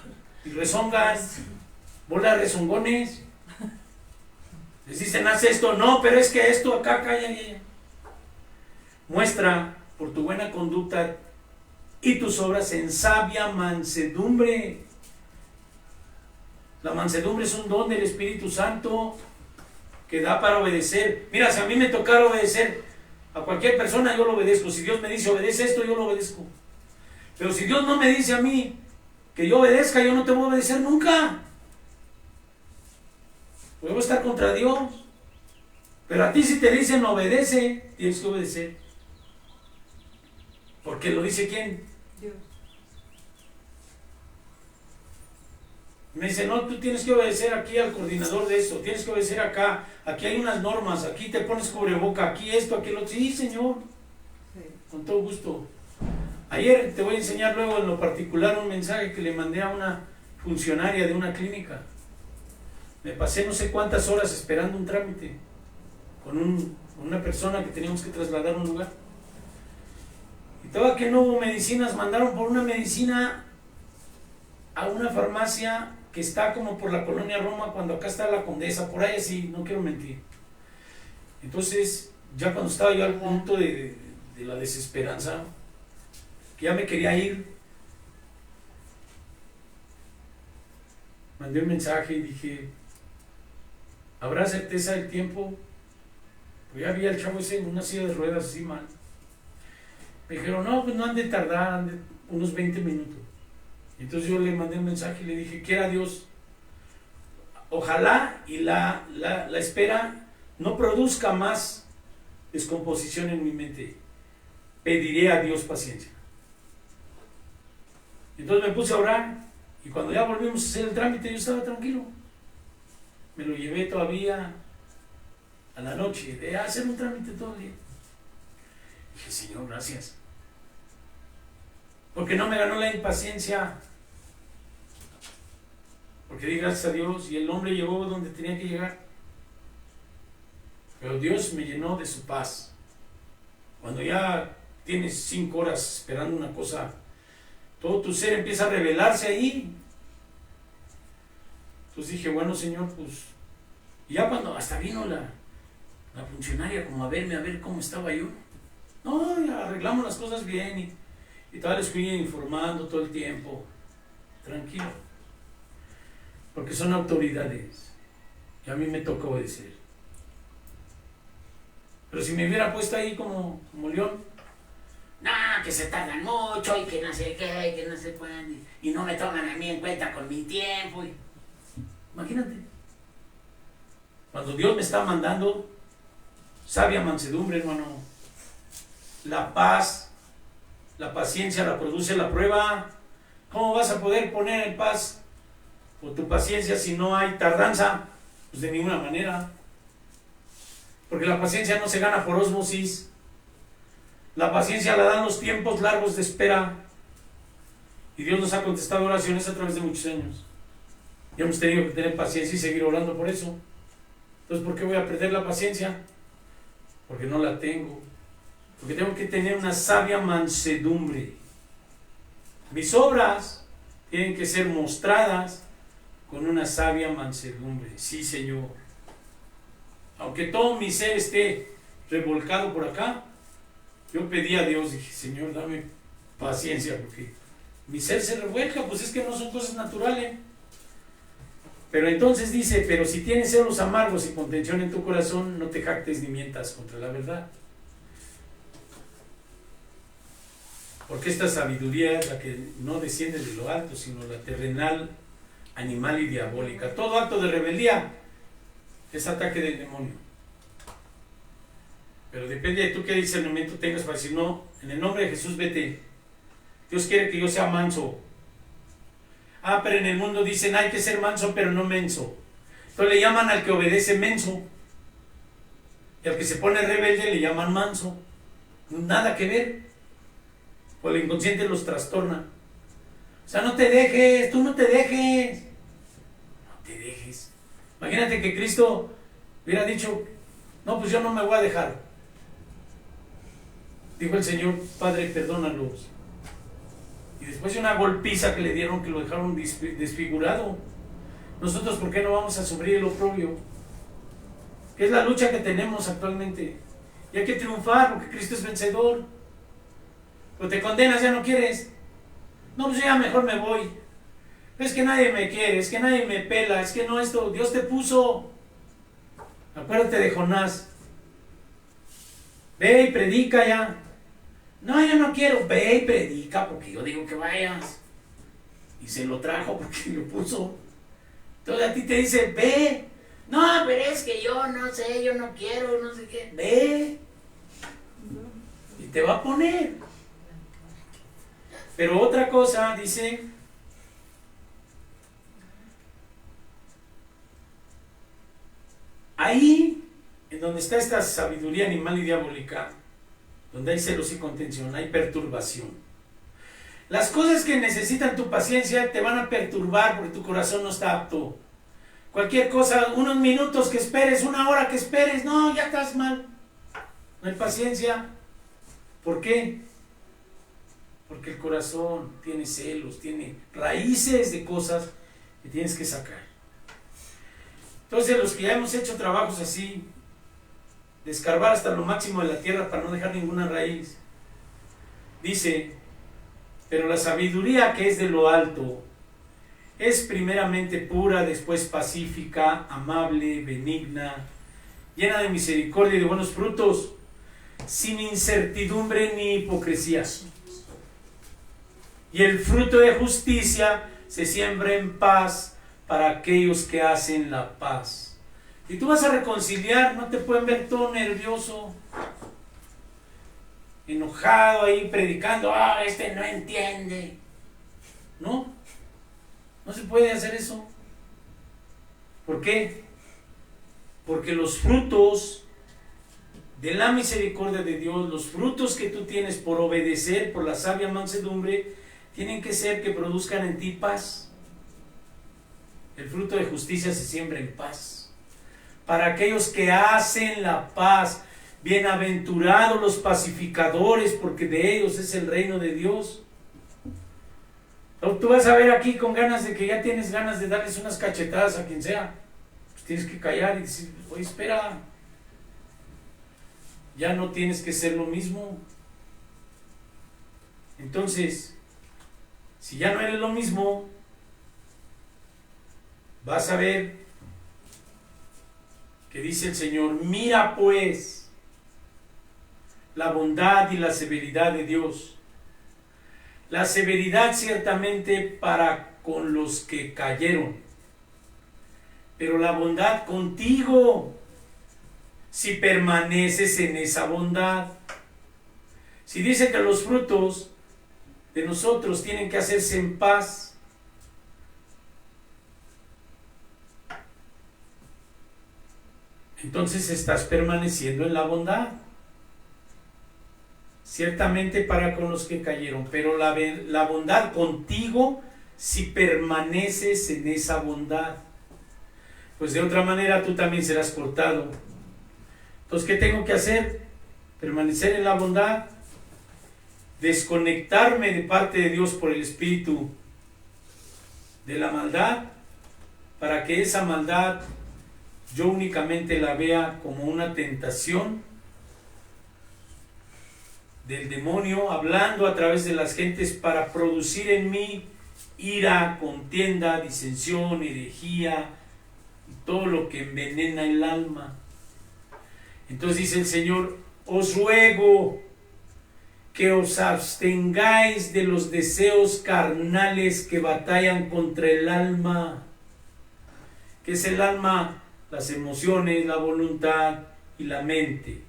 y rezongan. Bolas rezongones. Les dicen, haz esto. No, pero es que esto acá, ya. Muestra por tu buena conducta y tus obras en sabia mansedumbre. La mansedumbre es un don del Espíritu Santo que da para obedecer. Mira, si a mí me tocara obedecer a cualquier persona, yo lo obedezco. Si Dios me dice obedece esto, yo lo obedezco. Pero si Dios no me dice a mí que yo obedezca, yo no te voy a obedecer nunca. Voy a estar contra Dios. Pero a ti, si te dicen obedece, tienes que obedecer. Porque lo dice ¿quién? Dios. Me dice, no, tú tienes que obedecer aquí al coordinador de esto, tienes que obedecer acá, aquí hay unas normas, aquí te pones cubreboca, aquí esto, aquí lo otro. Sí, Señor, Sí. con todo gusto. Ayer te voy a enseñar luego en lo particular un mensaje que le mandé a una funcionaria de una clínica. Me pasé no sé cuántas horas esperando un trámite con una persona que teníamos que trasladar a un lugar. Y todavía que no hubo medicinas, mandaron por una medicina a una farmacia que está como por la colonia Roma, cuando acá está la Condesa, por ahí así, no quiero mentir. Entonces, ya cuando estaba yo al punto de la desesperanza, que ya me quería ir, mandé un mensaje y dije, ¿habrá certeza del tiempo? Pues ya vi al chavo ese en una silla de ruedas así mal. Me dijeron, no, pues no han de tardar, han de unos 20 minutos. Entonces yo le mandé un mensaje y le dije, quiera Dios, ojalá y la espera no produzca más descomposición en mi mente. Pediré a Dios paciencia. Entonces me puse a orar y cuando ya volvimos a hacer el trámite yo estaba tranquilo. Me lo llevé todavía a la noche de hacer un trámite todo el día. Dije, Señor, gracias. Porque no me ganó la impaciencia. Porque di gracias a Dios y el hombre llegó donde tenía que llegar. Pero Dios me llenó de su paz. Cuando ya tienes 5 horas esperando una cosa, todo tu ser empieza a revelarse ahí. Entonces dije, bueno Señor, pues, y ya cuando hasta vino la funcionaria como a verme, a ver cómo estaba yo. No, ya arreglamos las cosas bien y todavía les fui informando todo el tiempo. Tranquilo. Porque son autoridades y a mí me toca obedecer. Pero si me hubiera puesto ahí como león, No, que se tardan mucho y que no sé qué, que no sé cuándo, y no me toman a mí en cuenta con mi tiempo. Imagínate. Cuando Dios me está mandando sabia mansedumbre, hermano, la paz, la paciencia la produce la prueba. ¿Cómo vas a poder poner en paz o tu paciencia si no hay tardanza? Pues de ninguna manera. Porque la paciencia no se gana por ósmosis. La paciencia la dan los tiempos largos de espera. Y Dios nos ha contestado oraciones a través de muchos años. Y hemos tenido que tener paciencia y seguir orando por eso. Entonces, ¿por qué voy a perder la paciencia? Porque no la tengo. Porque tengo que tener una sabia mansedumbre. Mis obras tienen que ser mostradas con una sabia mansedumbre. Sí, Señor. Aunque todo mi ser esté revolcado por acá, yo pedí a Dios, dije, Señor, dame paciencia, porque mi ser se revuelca, pues es que no son cosas naturales. Pero entonces dice, pero si tienes celos amargos y contención en tu corazón, no te jactes ni mientas contra la verdad. Porque esta sabiduría es la que no desciende de lo alto, sino la terrenal, animal y diabólica. Todo acto de rebeldía es ataque del demonio. Pero depende de tú qué discernimiento tengas para decir, no, en el nombre de Jesús vete. Dios quiere que yo sea manso. Ah, pero en el mundo dicen hay que ser manso pero no menso. Entonces le llaman al que obedece menso. Y al que se pone rebelde le llaman manso. Nada que ver. Pues el inconsciente los trastorna. O sea, no te dejes, tú no te dejes. No te dejes. Imagínate que Cristo hubiera dicho, no, pues yo no me voy a dejar. Dijo el Señor, Padre, perdónalos. Y después de una golpiza que le dieron, que lo dejaron desfigurado. Nosotros, ¿por qué no vamos a sufrir el oprobio? Que es la lucha que tenemos actualmente. Y hay que triunfar porque Cristo es vencedor. Pero te condenas, ya no quieres. No, pues ya mejor me voy. Es que nadie me quiere, es que nadie me pela, es que no esto, Dios te puso. Acuérdate de Jonás. Ve y predica ya. No, yo no quiero. Ve y predica porque yo digo que vayas. Y se lo trajo porque lo puso. Entonces a ti te dice, ve. No, pero es que yo no sé, yo no quiero, no sé qué. Ve. Y te va a poner. Pero otra cosa, dice, ahí, en donde está esta sabiduría animal y diabólica, donde hay celos y contención, hay perturbación. Las cosas que necesitan tu paciencia te van a perturbar porque tu corazón no está apto. Cualquier cosa, unos minutos que esperes, una hora que esperes, no, ya estás mal. No hay paciencia. ¿Por qué? Porque el corazón tiene celos, tiene raíces de cosas que tienes que sacar. Entonces los que ya hemos hecho trabajos así, de escarbar hasta lo máximo de la tierra para no dejar ninguna raíz, dice, pero la sabiduría que es de lo alto es primeramente pura, después pacífica, amable, benigna, llena de misericordia y de buenos frutos, sin incertidumbre ni hipocresía. Y el fruto de justicia se siembra en paz para aquellos que hacen la paz. Si tú vas a reconciliar, no te pueden ver todo nervioso, enojado ahí predicando, este no entiende. No, no se puede hacer eso. ¿Por qué? Porque los frutos de la misericordia de Dios, los frutos que tú tienes por obedecer, por la sabia mansedumbre, tienen que ser que produzcan en ti paz. El fruto de justicia se siembra en paz. Para aquellos que hacen la paz, bienaventurados los pacificadores, porque de ellos es el reino de Dios. Tú vas a ver aquí con ganas de que ya tienes ganas de darles unas cachetadas a quien sea. Pues tienes que callar y decir, oye, espera. Ya no tienes que ser lo mismo. Entonces, si ya no eres lo mismo, vas a ver que dice el Señor, mira pues la bondad y la severidad de Dios. La severidad ciertamente para con los que cayeron, pero la bondad contigo, si permaneces en esa bondad. Si dice que los frutos de nosotros tienen que hacerse en paz, entonces estás permaneciendo en la bondad. Ciertamente para con los que cayeron, pero la bondad contigo si permaneces en esa bondad. Pues de otra manera tú también serás cortado. Entonces, ¿qué tengo que hacer? Permanecer en la bondad, desconectarme de parte de Dios por el espíritu de la maldad, para que esa maldad yo únicamente la vea como una tentación del demonio hablando a través de las gentes para producir en mí ira, contienda, disensión, herejía, todo lo que envenena el alma. Entonces dice el Señor, os ruego que os abstengáis de los deseos carnales que batallan contra el alma. ¿Qué es el alma? Las emociones, la voluntad y la mente.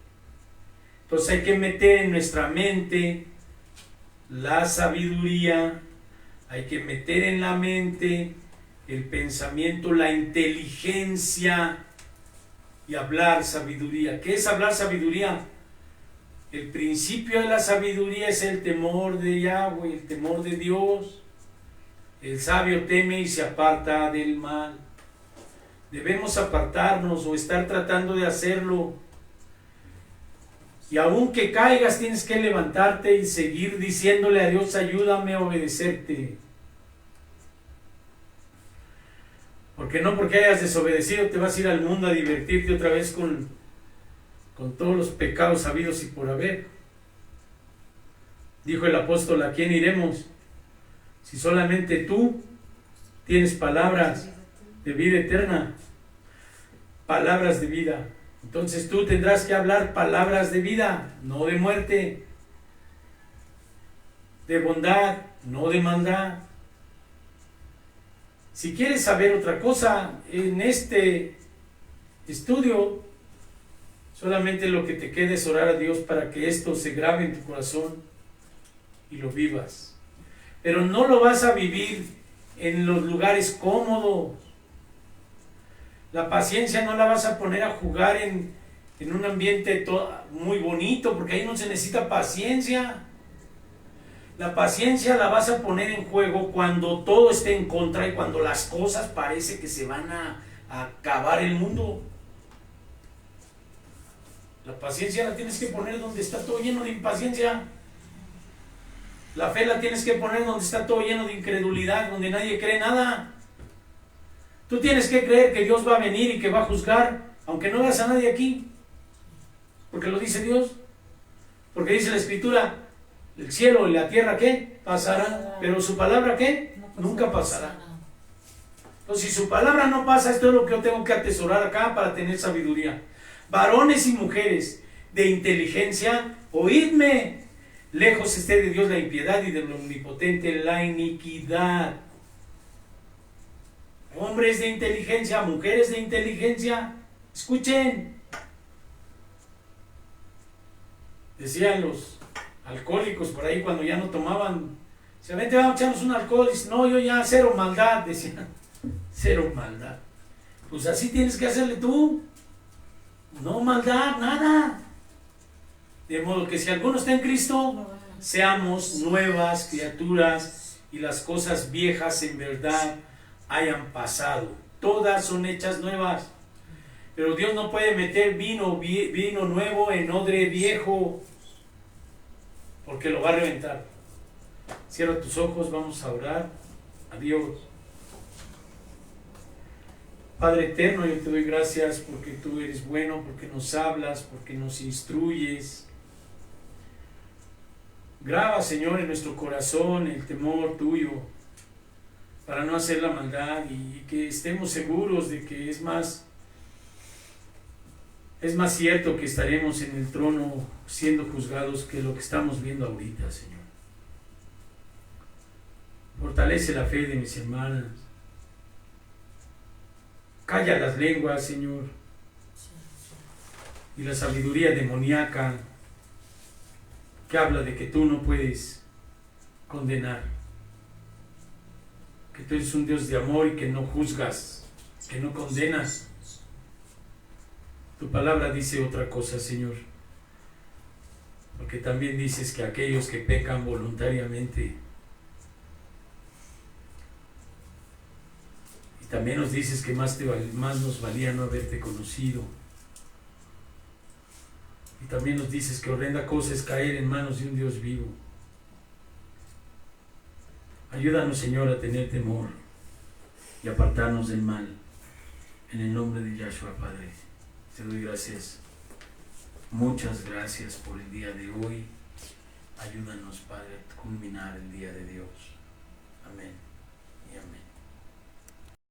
Entonces hay que meter en nuestra mente la sabiduría, hay que meter en la mente el pensamiento, la inteligencia y hablar sabiduría. ¿Qué es hablar sabiduría? El principio de la sabiduría es el temor de Yahweh, el temor de Dios. El sabio teme y se aparta del mal. Debemos apartarnos o estar tratando de hacerlo. Y aunque caigas, tienes que levantarte y seguir diciéndole a Dios, ayúdame a obedecerte. Porque no porque hayas desobedecido te vas a ir al mundo a divertirte otra vez con todos los pecados habidos y por haber. Dijo el apóstol, ¿a quién iremos? Si solamente tú tienes palabras de vida eterna, palabras de vida. Entonces tú tendrás que hablar palabras de vida, no de muerte, de bondad, no de maldad. Si quieres saber otra cosa en este estudio, solamente lo que te queda es orar a Dios para que esto se grabe en tu corazón y lo vivas. Pero no lo vas a vivir en los lugares cómodos. La paciencia no la vas a poner a jugar en un ambiente muy bonito, porque ahí no se necesita paciencia. La paciencia la vas a poner en juego cuando todo esté en contra y cuando las cosas parece que se van a acabar el mundo. La paciencia la tienes que poner donde está todo lleno de impaciencia. La fe la tienes que poner donde está todo lleno de incredulidad, donde nadie cree nada. Tú tienes que creer que Dios va a venir y que va a juzgar, aunque no veas a nadie aquí. Porque lo dice Dios. Porque dice la Escritura, el cielo y la tierra, ¿qué? Pasará. Pero su palabra, ¿qué? Nunca pasará. Entonces, si su palabra no pasa, esto es lo que yo tengo que atesorar acá para tener sabiduría. Varones y mujeres de inteligencia, oídme. Lejos esté de Dios la impiedad y del omnipotente la iniquidad. Hombres de inteligencia, mujeres de inteligencia, escuchen. Decían los alcohólicos por ahí cuando ya no tomaban, se vente, vamos a echarnos un alcohol. Dice, no, yo ya cero maldad, decían, cero maldad. Pues así tienes que hacerle tú. No maldad, nada. De modo que si alguno está en Cristo, seamos nuevas criaturas y las cosas viejas en verdad hayan pasado. Todas son hechas nuevas. Pero Dios no puede meter vino nuevo en odre viejo, porque lo va a reventar. Cierra tus ojos, vamos a orar a Dios. Padre eterno, yo te doy gracias porque tú eres bueno, porque nos hablas, porque nos instruyes. Graba, Señor, en nuestro corazón el temor tuyo para no hacer la maldad y que estemos seguros de que es más cierto que estaremos en el trono siendo juzgados que lo que estamos viendo ahorita, Señor. Fortalece la fe de mis hermanas. Calla las lenguas, Señor, y la sabiduría demoníaca que habla de que tú no puedes condenar, que tú eres un Dios de amor y que no juzgas, que no condenas. Tu palabra dice otra cosa, Señor, porque también dices que aquellos que pecan voluntariamente, y también nos dices que más nos valía no haberte conocido. Y también nos dices que horrenda cosa es caer en manos de un Dios vivo. Ayúdanos, Señor, a tener temor y apartarnos del mal. En el nombre de Yahshua, Padre, te doy gracias. Muchas gracias por el día de hoy. Ayúdanos, Padre, a culminar el día de Dios. Amén.